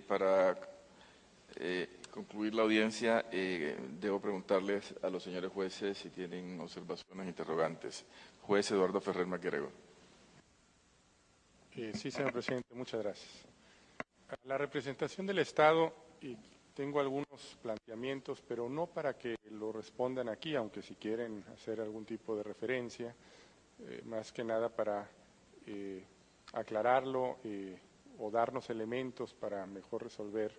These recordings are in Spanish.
Para concluir la audiencia, debo preguntarles a los señores jueces si tienen observaciones, interrogantes. Juez Eduardo Ferrer Maquerego. Sí, señor presidente, muchas gracias. A la representación del Estado, tengo algunos planteamientos, pero no para que lo respondan aquí, aunque si quieren hacer algún tipo de referencia, más que nada para aclararlo o darnos elementos para mejor resolver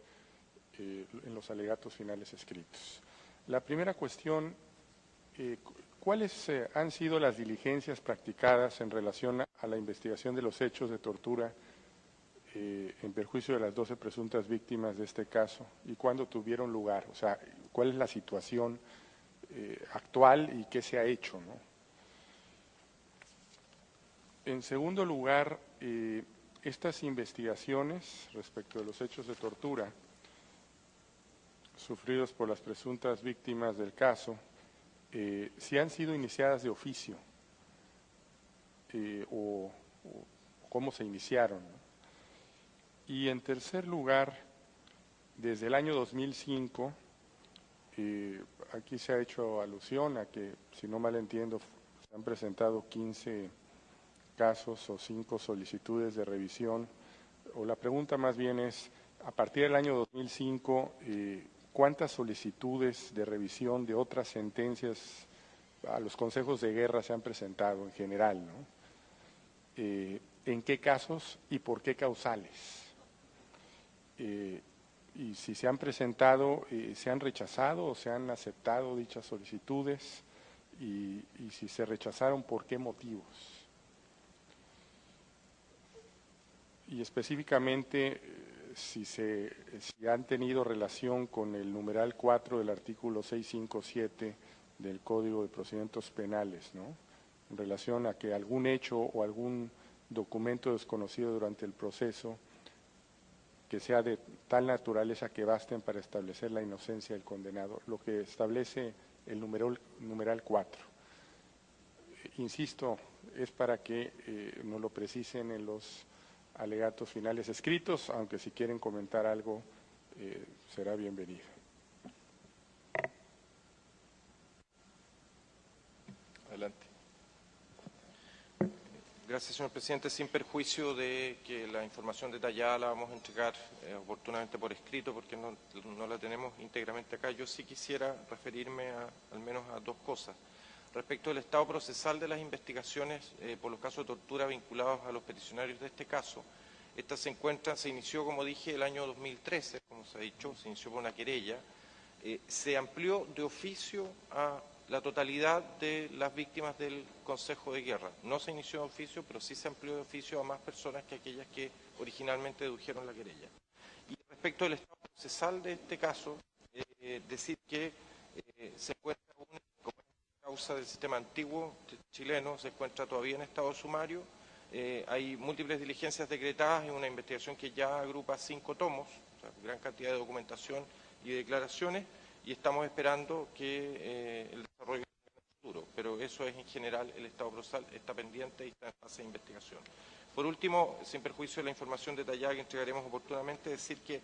en los alegatos finales escritos. La primera cuestión, ¿cuáles han sido las diligencias practicadas en relación a la investigación de los hechos de tortura en perjuicio de las 12 presuntas víctimas de este caso y cuándo tuvieron lugar? O sea, ¿cuál es la situación actual y qué se ha hecho, ¿no? En segundo lugar, estas investigaciones respecto de los hechos de tortura sufridos por las presuntas víctimas del caso, si han sido iniciadas de oficio o cómo se iniciaron, ¿no? Y en tercer lugar, desde el año 2005, aquí se ha hecho alusión a que, si no mal entiendo, se han presentado 15 casos o 5 solicitudes de revisión, o la pregunta más bien es, a partir del año 2005, ¿cuántas solicitudes de revisión de otras sentencias a los consejos de guerra se han presentado en general, ¿no? ¿En qué casos y por qué causales? Y si se han presentado, ¿se han rechazado o se han aceptado dichas solicitudes? Y si se rechazaron, ¿por qué motivos? Y específicamente, si han tenido relación con el numeral 4 del artículo 657 del Código de Procedimientos Penales, ¿no? En relación a que algún hecho o algún documento desconocido durante el proceso que sea de tal naturaleza que basten para establecer la inocencia del condenado, lo que establece el numeral 4. Insisto, es para que nos lo precisen en los alegatos finales escritos, aunque si quieren comentar algo, será bienvenido. Adelante. Gracias, señor presidente. Sin perjuicio de que la información detallada la vamos a entregar oportunamente por escrito, porque no la tenemos íntegramente acá, yo sí quisiera referirme al menos a dos cosas. Respecto del estado procesal de las investigaciones por los casos de tortura vinculados a los peticionarios de este caso, esta se inició, como dije, el año 2013, como se ha dicho, se inició por una querella, se amplió de oficio a la totalidad de las víctimas del Consejo de Guerra. No se inició de oficio, pero sí se amplió de oficio a más personas que aquellas que originalmente dedujeron la querella. Y respecto del estado procesal de este caso, decir que se encuentra como causa del sistema antiguo chileno, se encuentra todavía en estado sumario. Hay múltiples diligencias decretadas en una investigación que ya agrupa 5 tomos, o sea, gran cantidad de documentación y declaraciones, y estamos esperando que el desarrollo en el futuro, pero eso es en general el estado procesal, está pendiente y está en fase de investigación. Por último, sin perjuicio de la información detallada que entregaremos oportunamente, decir que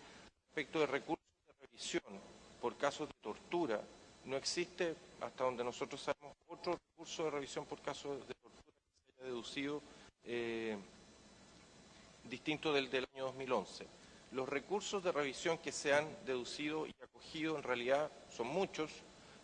respecto de recursos de revisión por casos de tortura, no existe, hasta donde nosotros sabemos, otro recurso de revisión por casos de tortura que se haya deducido distinto del año 2011. Los recursos de revisión que se han deducido y acogido en realidad son muchos.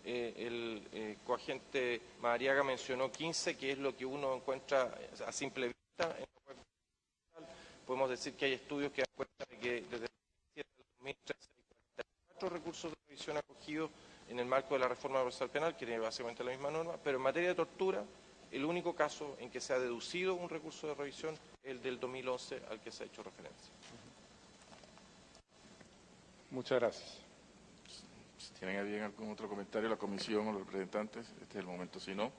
El coagente Madariaga mencionó 15, que es lo que uno encuentra a simple vista en la web digital. Podemos decir que hay estudios que dan cuenta de que desde el 2007 al 2013 hay 44 recursos de revisión acogidos en el marco de la reforma procesal penal, que tiene básicamente la misma norma, pero en materia de tortura, el único caso en que se ha deducido un recurso de revisión es el del 2011 al que se ha hecho referencia. Muchas gracias. Si tienen a bien algún otro comentario, la comisión o los representantes, este es el momento. Si no,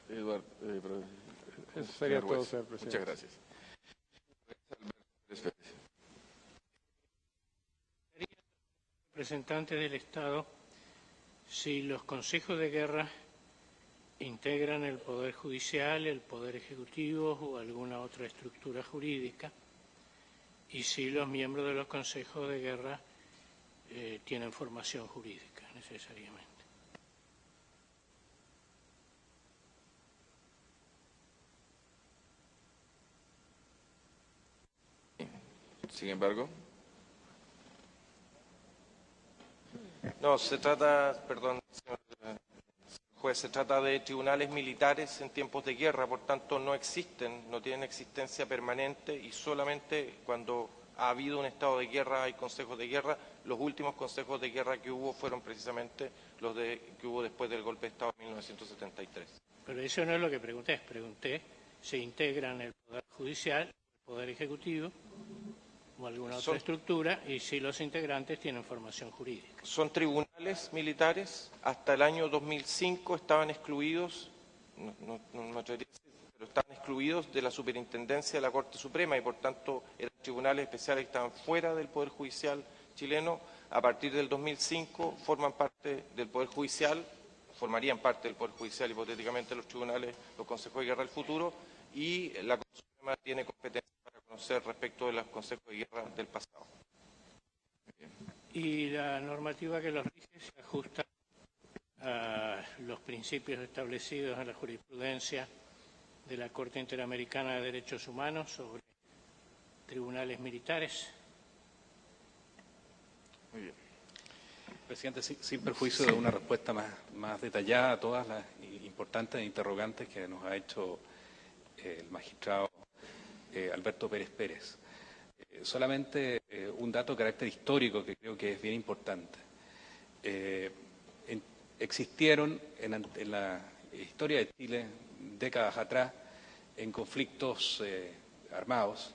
Eduardo, eso sería todo, señor presidente. Muchas gracias. Representante del Estado, si los consejos de guerra integran el Poder Judicial, el Poder Ejecutivo o alguna otra estructura jurídica, y si los miembros de los consejos de guerra tienen formación jurídica necesariamente. Sin embargo, no, se trata, perdón, señor juez, se trata de tribunales militares en tiempos de guerra, por tanto no existen, no tienen existencia permanente y solamente cuando ha habido un estado de guerra hay consejos de guerra. Los últimos consejos de guerra que hubo fueron precisamente los que hubo después del golpe de Estado de 1973. Pero eso no es lo que pregunté. Pregunté, ¿se integran el Poder Judicial, el Poder Ejecutivo o alguna otra estructura? Y si los integrantes tienen formación jurídica. Son tribunales militares. Hasta el año 2005 estaban excluidos, no me atrevería a decir, pero estaban excluidos de la superintendencia de la Corte Suprema y por tanto eran tribunales especiales que estaban fuera del Poder Judicial chileno. A partir del 2005 forman parte del Poder Judicial, formarían parte del Poder Judicial hipotéticamente los tribunales, los consejos de guerra del futuro, y la Corte Suprema tiene competencia para conocer respecto de los consejos de guerra del pasado. Y la normativa que los rige se ajusta a los principios establecidos en la jurisprudencia de la Corte Interamericana de Derechos Humanos sobre tribunales militares. muy bien. Presidente, sin perjuicio de una respuesta más detallada a todas las importantes interrogantes que nos ha hecho el magistrado Alberto Pérez Pérez. Solamente un dato de carácter histórico que creo que es bien importante. Existieron en la historia de Chile, décadas atrás, en conflictos armados,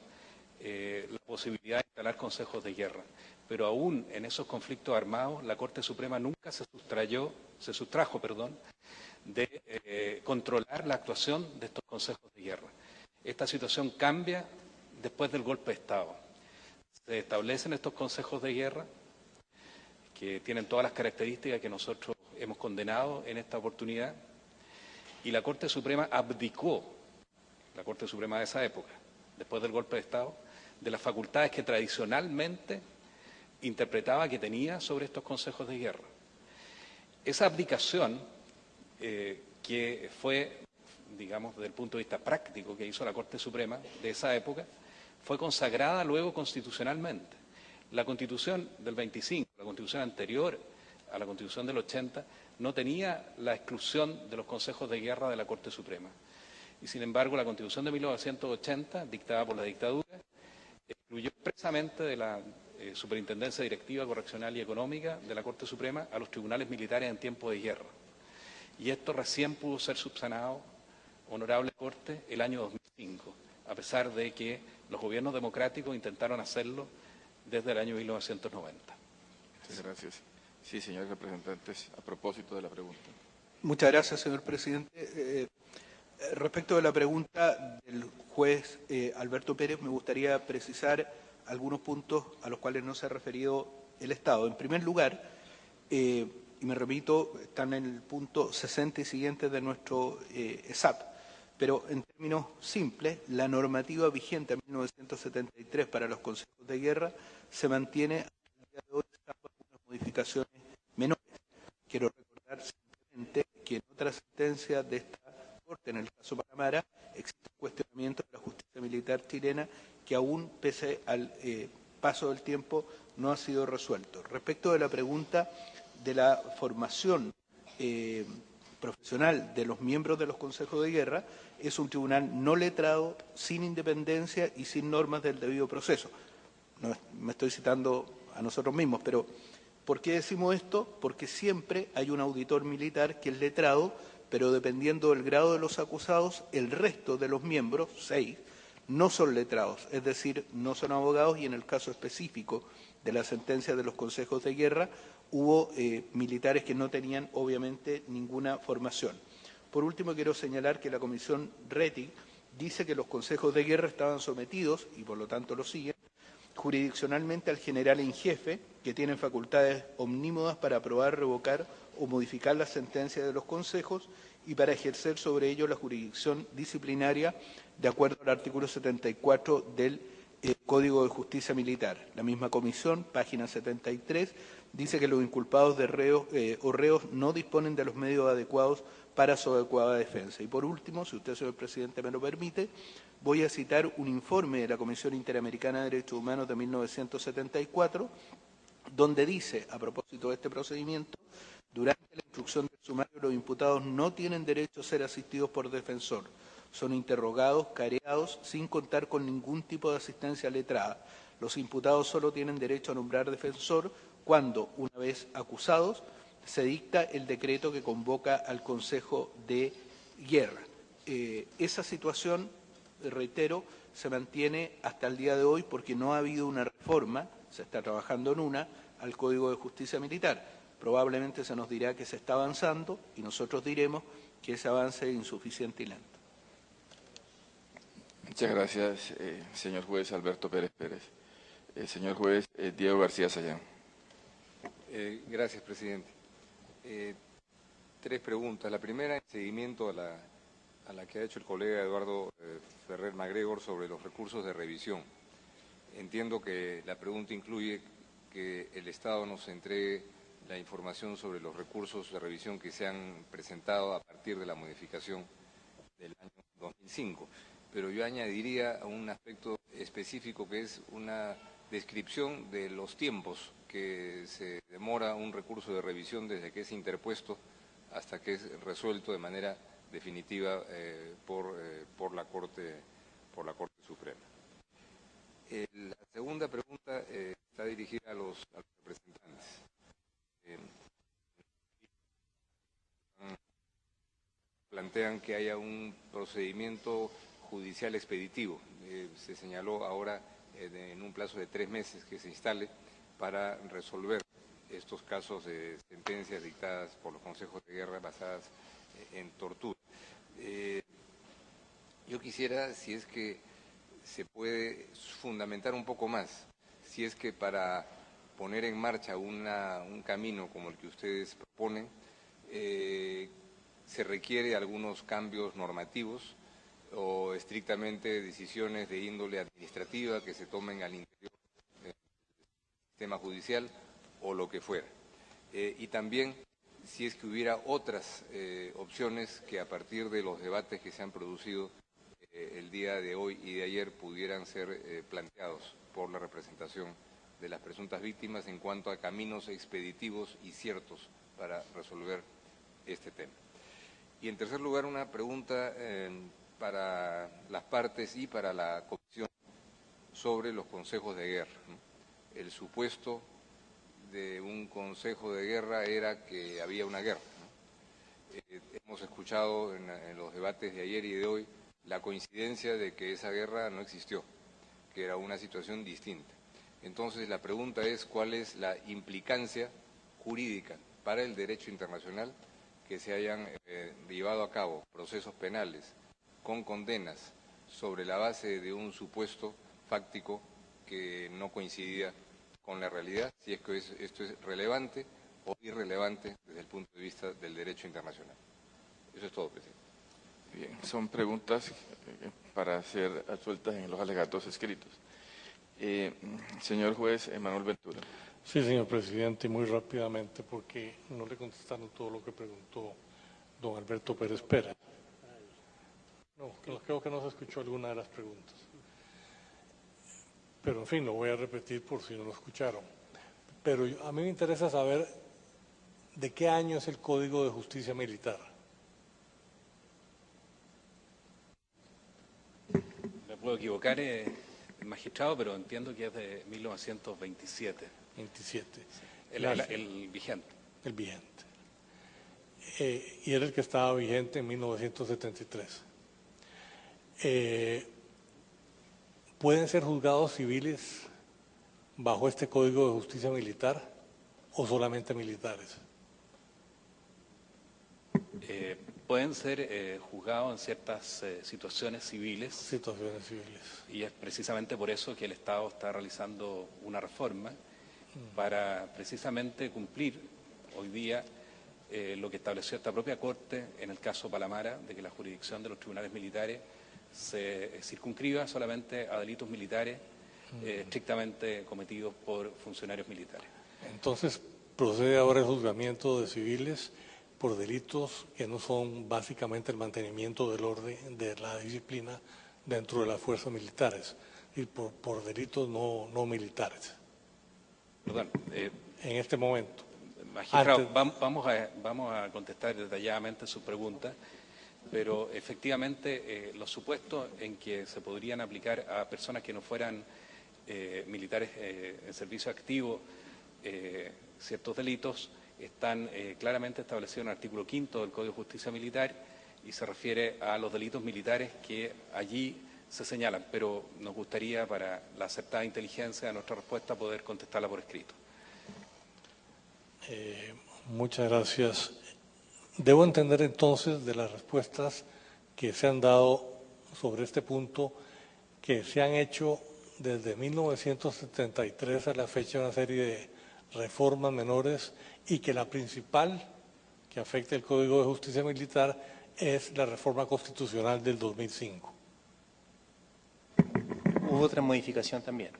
la posibilidad de instalar consejos de guerra. Pero aún en esos conflictos armados, la Corte Suprema nunca se sustrajo de controlar la actuación de estos consejos de guerra. Esta situación cambia después del golpe de Estado. Se establecen estos consejos de guerra que tienen todas las características que nosotros hemos condenado en esta oportunidad y la Corte Suprema abdicó, la Corte Suprema de esa época, después del golpe de Estado, de las facultades que tradicionalmente interpretaba que tenía sobre estos consejos de guerra. Esa abdicación que fue, digamos, desde el punto de vista práctico que hizo la Corte Suprema de esa época, fue consagrada luego constitucionalmente. La Constitución del 25, la Constitución anterior a la Constitución del 80, no tenía la exclusión de los consejos de guerra de la Corte Suprema. Y sin embargo, la Constitución de 1980, dictada por la dictadura, excluyó expresamente de la Superintendencia Directiva, Correccional y Económica de la Corte Suprema a los tribunales militares en tiempo de guerra. Y esto recién pudo ser subsanado, honorable Corte, el año 2005, a pesar de que los gobiernos democráticos intentaron hacerlo desde el año 1990. Muchas gracias. Sí, señores representantes, a propósito de la pregunta. Muchas gracias, señor presidente. Respecto de la pregunta del juez Alberto Pérez, me gustaría precisar algunos puntos a los cuales no se ha referido el Estado. En primer lugar, y me repito, están en el punto 60 y siguiente de nuestro ESAP, pero en términos simples, la normativa vigente en 1973 para los consejos de guerra se mantiene al día de hoy, salvo algunas modificaciones menores. Quiero recordar simplemente que en otra sentencia de esta Corte, en el caso Panamara, existe un cuestionamiento de la justicia militar chilena que aún, pese al paso del tiempo, no ha sido resuelto. Respecto de la pregunta de la formación profesional de los miembros de los consejos de guerra, es un tribunal no letrado, sin independencia y sin normas del debido proceso. No, me estoy citando a nosotros mismos, pero ¿por qué decimos esto? Porque siempre hay un auditor militar que es letrado, pero dependiendo del grado de los acusados, el resto de los miembros, 6, no son letrados, es decir, no son abogados, y en el caso específico de la sentencia de los consejos de guerra hubo militares que no tenían obviamente ninguna formación. Por último, quiero señalar que la Comisión Rettig dice que los consejos de guerra estaban sometidos, y por lo tanto lo siguen, jurisdiccionalmente al general en jefe, que tiene facultades omnímodas para aprobar, revocar o modificar las sentencias de los consejos y para ejercer sobre ello la jurisdicción disciplinaria de acuerdo al artículo 74 del Código de Justicia Militar. La misma comisión, página 73, dice que los inculpados de reos no disponen de los medios adecuados para su adecuada defensa. Y por último, si usted, señor presidente, me lo permite, voy a citar un informe de la Comisión Interamericana de Derechos Humanos de 1974, donde dice, a propósito de este procedimiento, durante la instrucción del sumario los imputados no tienen derecho a ser asistidos por defensor. Son interrogados, careados, sin contar con ningún tipo de asistencia letrada. Los imputados solo tienen derecho a nombrar defensor cuando, una vez acusados, se dicta el decreto que convoca al Consejo de Guerra. Esa situación, reitero, se mantiene hasta el día de hoy porque no ha habido una reforma, se está trabajando en una, al Código de Justicia Militar. Probablemente se nos dirá que se está avanzando y nosotros diremos que ese avance es insuficiente y lento. Muchas gracias, señor juez Alberto Pérez Pérez. Señor juez Diego García Sayán. Gracias, presidente. Tres preguntas. La primera, en seguimiento a la que ha hecho el colega Eduardo Ferrer MacGregor sobre los recursos de revisión. Entiendo que la pregunta incluye que el Estado nos entregue la información sobre los recursos de revisión que se han presentado a partir de la modificación del año 2005. Pero yo añadiría a un aspecto específico que es una descripción de los tiempos que se demora un recurso de revisión desde que es interpuesto hasta que es resuelto de manera definitiva por la Corte Suprema. La segunda pregunta está dirigida a los representantes. Plantean que haya un procedimiento judicial expeditivo. Se señaló ahora en un plazo de 3 meses que se instale para resolver estos casos de sentencias dictadas por los consejos de guerra basadas en tortura. Yo quisiera, si es que se puede fundamentar un poco más, si es que para poner en marcha un camino como el que ustedes proponen, se requiere algunos cambios normativos o estrictamente decisiones de índole administrativa que se tomen al interior del sistema judicial o lo que fuera. Y también si es que hubiera otras opciones que a partir de los debates que se han producido el día de hoy y de ayer pudieran ser planteados por la representación de las presuntas víctimas en cuanto a caminos expeditivos y ciertos para resolver este tema. Y en tercer lugar, una pregunta para las partes y para la Comisión sobre los consejos de guerra, ¿no? El supuesto de un consejo de guerra era que había una guerra, ¿no? Hemos escuchado en los debates de ayer y de hoy la coincidencia de que esa guerra no existió, que era una situación distinta. Entonces la pregunta es cuál es la implicancia jurídica para el derecho internacional que se hayan llevado a cabo procesos penales con condenas sobre la base de un supuesto fáctico que no coincidía con la realidad, si es que esto es relevante o irrelevante desde el punto de vista del derecho internacional. Eso es todo, presidente. Bien, son preguntas para ser absueltas en los alegatos escritos. Señor juez Manuel Ventura. Sí, señor presidente, muy rápidamente, porque no le contestaron todo lo que preguntó don Alberto Pérez Pérez. No, creo que no se escuchó alguna de las preguntas. Pero, en fin, lo voy a repetir por si no lo escucharon. Pero a mí me interesa saber de qué año es el Código de Justicia Militar. Me puedo equivocar, magistrado, pero entiendo que es de 1927. 27. El vigente. El vigente. Y era el que estaba vigente en 1973. ¿Pueden ser juzgados civiles bajo este Código de Justicia Militar o solamente militares? Pueden ser juzgados en ciertas situaciones civiles. Situaciones civiles. Y es precisamente por eso que el Estado está realizando una reforma para precisamente cumplir hoy día lo que estableció esta propia Corte en el caso Palamara, de que la jurisdicción de los tribunales militares se circunscriba solamente a delitos militares estrictamente cometidos por funcionarios militares. Entonces, procede ahora el juzgamiento de civiles por delitos que no son básicamente el mantenimiento del orden, de la disciplina dentro de las fuerzas militares, y por delitos no militares. Perdón, en este momento. Magistrado, vamos a contestar detalladamente su pregunta, pero efectivamente los supuestos en que se podrían aplicar a personas que no fueran militares en servicio activo ciertos delitos están claramente establecidos en el artículo 5 del Código de Justicia Militar y se refiere a los delitos militares que allí se señalan, pero nos gustaría, para la acertada inteligencia de nuestra respuesta, poder contestarla por escrito. Muchas gracias. Debo entender entonces de las respuestas que se han dado sobre este punto que se han hecho desde 1973 a la fecha una serie de reformas menores y que la principal que afecta el Código de Justicia Militar es la reforma constitucional del 2005. Hubo otra modificación también.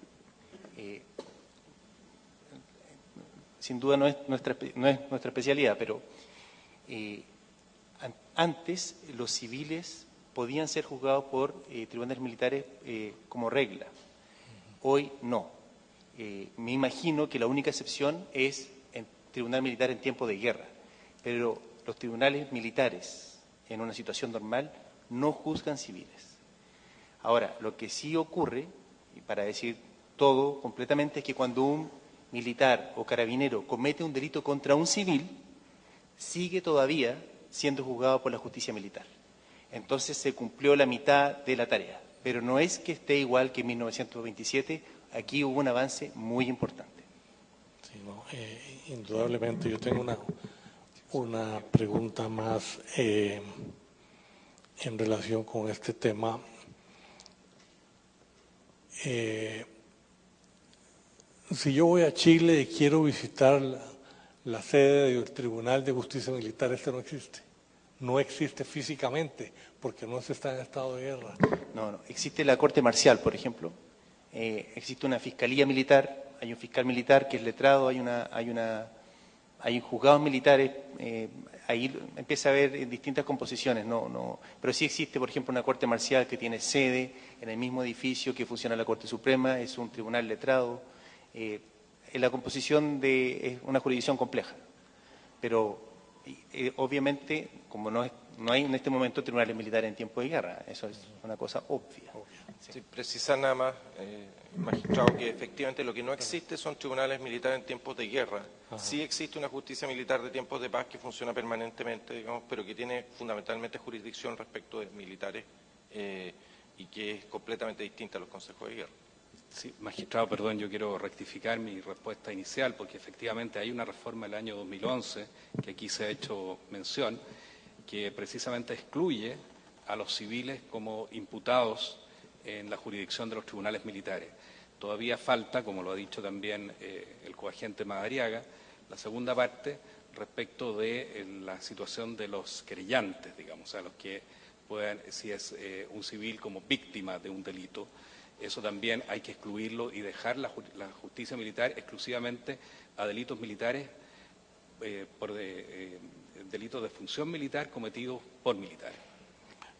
Sin duda no es nuestra especialidad, pero antes los civiles podían ser juzgados por tribunales militares como regla. Hoy no. Me imagino que la única excepción es el tribunal militar en tiempo de guerra, pero los tribunales militares en una situación normal no juzgan civiles. Ahora, lo que sí ocurre, y para decir todo completamente, es que cuando un militar o carabinero comete un delito contra un civil, sigue todavía siendo juzgado por la justicia militar. Entonces se cumplió la mitad de la tarea, pero no es que esté igual que en 1927, aquí hubo un avance muy importante. Sí, no, indudablemente. Yo tengo una pregunta más en relación con este tema. Si yo voy a Chile y quiero visitar la sede del Tribunal de Justicia Militar, este no existe. No existe físicamente porque no se está en estado de guerra. No, existe la Corte Marcial, por ejemplo. Existe una fiscalía militar, hay un fiscal militar que es letrado, hay juzgados militares, ahí empieza a haber distintas composiciones, pero sí existe, por ejemplo, una Corte Marcial que tiene sede en el mismo edificio que funciona la Corte Suprema, es un tribunal letrado. La composición es una jurisdicción compleja, pero obviamente, como no hay en este momento tribunales militares en tiempo de guerra, eso es una cosa obvia. Sí, precisar nada más, magistrado, que efectivamente lo que no existe son tribunales militares en tiempos de guerra. Ajá. Sí existe una justicia militar de tiempos de paz que funciona permanentemente, digamos, pero que tiene fundamentalmente jurisdicción respecto de militares y que es completamente distinta a los consejos de guerra. Sí, magistrado, perdón, yo quiero rectificar mi respuesta inicial, porque efectivamente hay una reforma del año 2011, que aquí se ha hecho mención, que precisamente excluye a los civiles como imputados en la jurisdicción de los tribunales militares. Todavía falta, como lo ha dicho también el coagente Madariaga, la segunda parte respecto de la situación de los querellantes, digamos, o sea, los que puedan, si es un civil como víctima de un delito. Eso también hay que excluirlo y dejar la justicia militar exclusivamente a delitos militares por delitos de función militar cometidos por militares.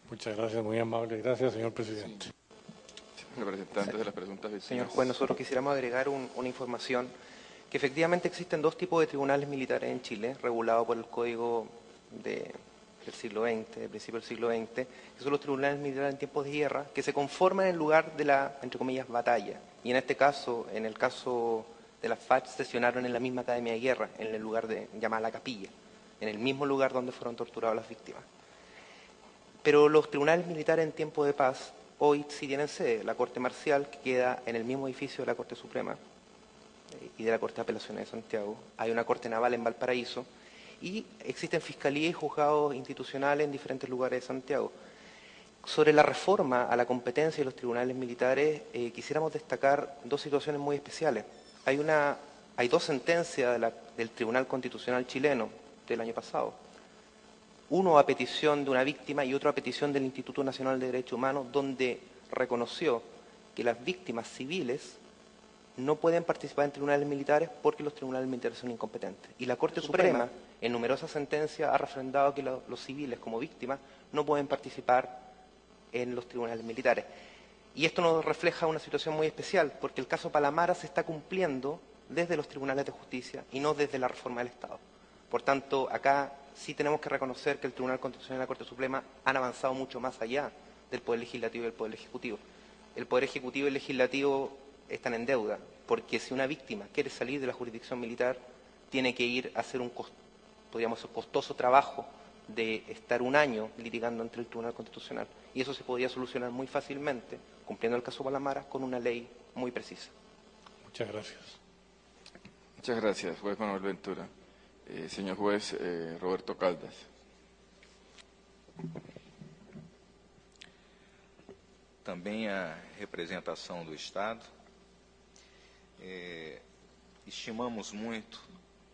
Muchas gracias, muy amable. Gracias, señor presidente. Sí. Representantes de las preguntas vecinas. Señor juez, nosotros quisiéramos agregar una información que efectivamente existen dos tipos de tribunales militares en Chile, regulados por el Código del siglo XX, del principio del siglo XX, que son los tribunales militares en tiempos de guerra, que se conforman en lugar de la, entre comillas, batalla. Y en este caso, en el caso de las FARC, sesionaron en la misma Academia de Guerra, en el lugar llamada La Capilla, en el mismo lugar donde fueron torturadas las víctimas. Pero los tribunales militares en tiempo de paz hoy sí tienen sede. La Corte Marcial, que queda en el mismo edificio de la Corte Suprema y de la Corte de Apelaciones de Santiago. Hay una Corte Naval en Valparaíso y existen fiscalías y juzgados institucionales en diferentes lugares de Santiago. Sobre la reforma a la competencia de los tribunales militares, quisiéramos destacar dos situaciones muy especiales. Hay dos sentencias del Tribunal Constitucional chileno del año pasado. Uno a petición de una víctima y otro a petición del Instituto Nacional de Derechos Humanos, donde reconoció que las víctimas civiles no pueden participar en tribunales militares porque los tribunales militares son incompetentes. Y la Corte Suprema, en numerosas sentencias, ha refrendado que los civiles como víctimas no pueden participar en los tribunales militares. Y esto nos refleja una situación muy especial, porque el caso Palamara se está cumpliendo desde los tribunales de justicia y no desde la reforma del Estado. Por tanto, acá sí tenemos que reconocer que el Tribunal Constitucional y la Corte Suprema han avanzado mucho más allá del Poder Legislativo y del Poder Ejecutivo. El Poder Ejecutivo y el Legislativo están en deuda, porque si una víctima quiere salir de la jurisdicción militar, tiene que ir a hacer un costoso trabajo de estar un año litigando ante el Tribunal Constitucional. Y eso se podría solucionar muy fácilmente, cumpliendo el caso Palamara, con una ley muy precisa. Muchas gracias. Muchas gracias, juez Manuel Ventura. Señor juez Roberto Caldas. Também a representação do Estado. Estimamos muito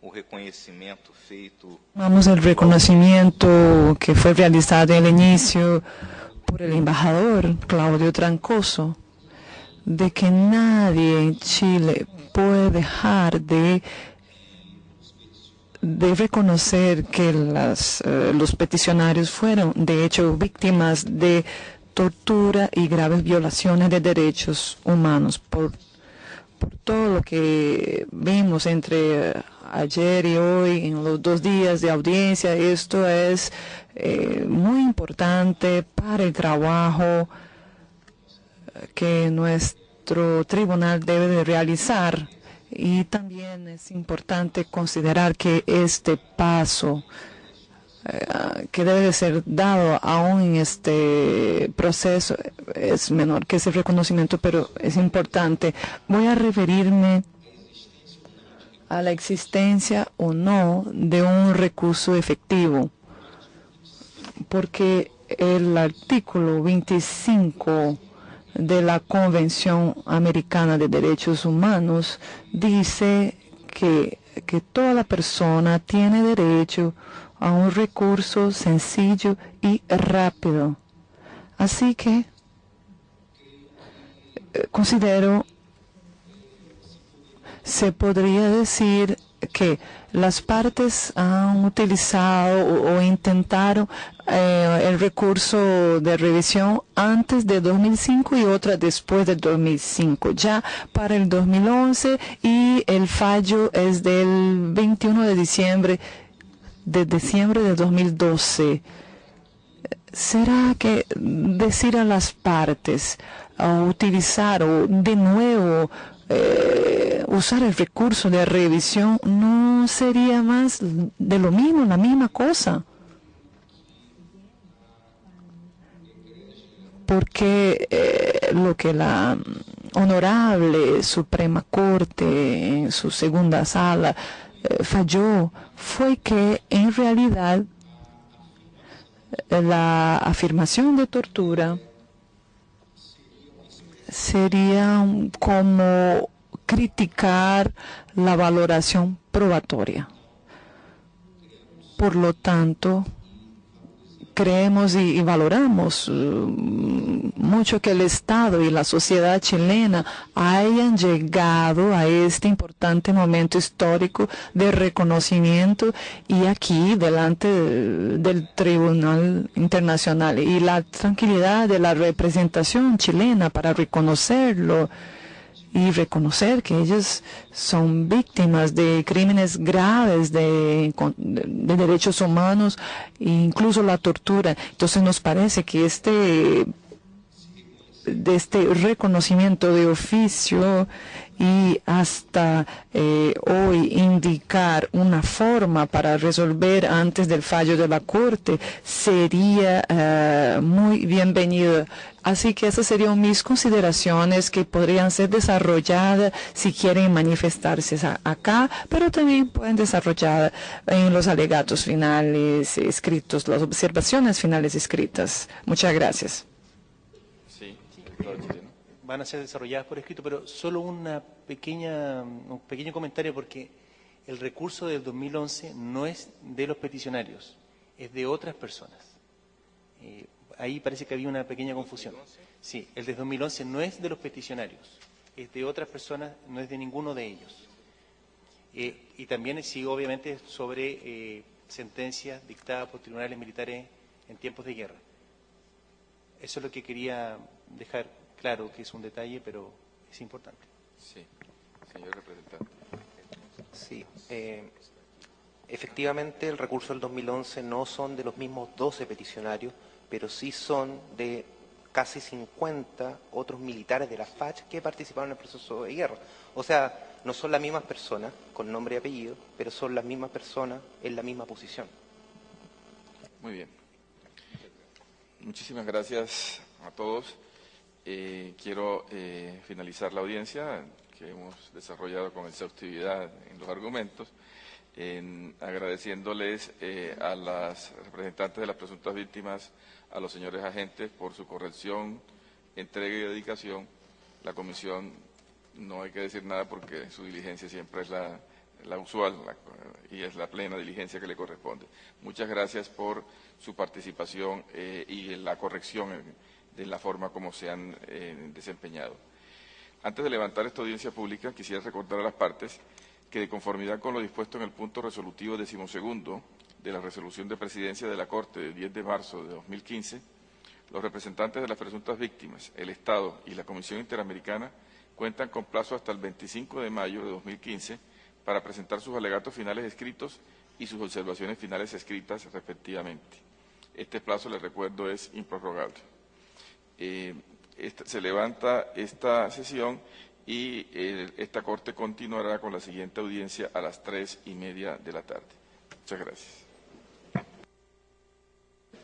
o reconhecimento feito. Vamos el reconocimiento que fue realizado en el inicio por el embajador Claudio Trancoso, de que nadie en Chile puede dejar de reconocer que los peticionarios fueron, de hecho, víctimas de tortura y graves violaciones de derechos humanos. Por todo lo que vimos entre ayer y hoy, en los 2 días de audiencia, esto es muy importante para el trabajo que nuestro tribunal debe de realizar. Y también es importante considerar que este paso que debe de ser dado aún en este proceso es menor que ese reconocimiento, pero es importante. Voy a referirme a la existencia o no de un recurso efectivo, porque el artículo 25 de la Convención Americana de Derechos Humanos dice que toda persona tiene derecho a un recurso sencillo y rápido. Así que considero, se podría decir que las partes han utilizado o intentaron el recurso de revisión antes de 2005 y otra después de 2005, ya para el 2011, y el fallo es del 21 de diciembre de 2012. ¿Será que decir a las partes utilizar o de nuevo usar el recurso de revisión no sería más de lo mismo, la misma cosa? Porque lo que la Honorable Suprema Corte en su segunda sala falló fue que en realidad la afirmación de tortura sería como criticar la valoración probatoria. Por lo tanto, creemos y valoramos mucho que el Estado y la sociedad chilena hayan llegado a este importante momento histórico de reconocimiento y aquí delante del Tribunal Internacional y la tranquilidad de la representación chilena para reconocerlo y reconocer que ellos son víctimas de crímenes graves de derechos humanos e incluso la tortura. Entonces nos parece que este reconocimiento de oficio y hasta hoy indicar una forma para resolver antes del fallo de la Corte sería muy bienvenido. Así que esas serían mis consideraciones que podrían ser desarrolladas si quieren manifestarse acá, pero también pueden desarrollar en los alegatos finales escritos, las observaciones finales escritas. Muchas gracias. Sí, van a ser desarrolladas por escrito, pero solo un pequeño comentario, porque el recurso del 2011 no es de los peticionarios, es de otras personas. Ahí parece que había una pequeña confusión. Sí, el de 2011 no es de los peticionarios, es de otras personas, no es de ninguno de ellos. Y también sí, obviamente, sobre sentencias dictadas por tribunales militares en tiempos de guerra. Eso es lo que quería dejar claro, que es un detalle, pero es importante. Sí, señor representante. Sí, efectivamente el recurso del 2011 no son de los mismos 12 peticionarios, pero sí son de casi 50 otros militares de la FACH que participaron en el proceso de guerra. O sea, no son las mismas personas con nombre y apellido, pero son las mismas personas en la misma posición. Muy bien. Muchísimas gracias a todos. Quiero finalizar la audiencia que hemos desarrollado con exhaustividad en los argumentos, agradeciéndoles a las representantes de las presuntas víctimas, a los señores agentes por su corrección, entrega y dedicación. La comisión, no hay que decir nada porque su diligencia siempre es la usual y es la plena diligencia que le corresponde. Muchas gracias por su participación y la corrección de la forma como se han desempeñado. Antes de levantar esta audiencia pública, quisiera recordar a las partes que, de conformidad con lo dispuesto en el punto resolutivo 12º de la resolución de presidencia de la Corte del 10 de marzo de 2015, los representantes de las presuntas víctimas, el Estado y la Comisión Interamericana cuentan con plazo hasta el 25 de mayo de 2015 para presentar sus alegatos finales escritos y sus observaciones finales escritas respectivamente. Este plazo, les recuerdo, es improrrogable. Se levanta esta sesión y esta Corte continuará con la siguiente audiencia a las 3:30 de la tarde. Muchas gracias.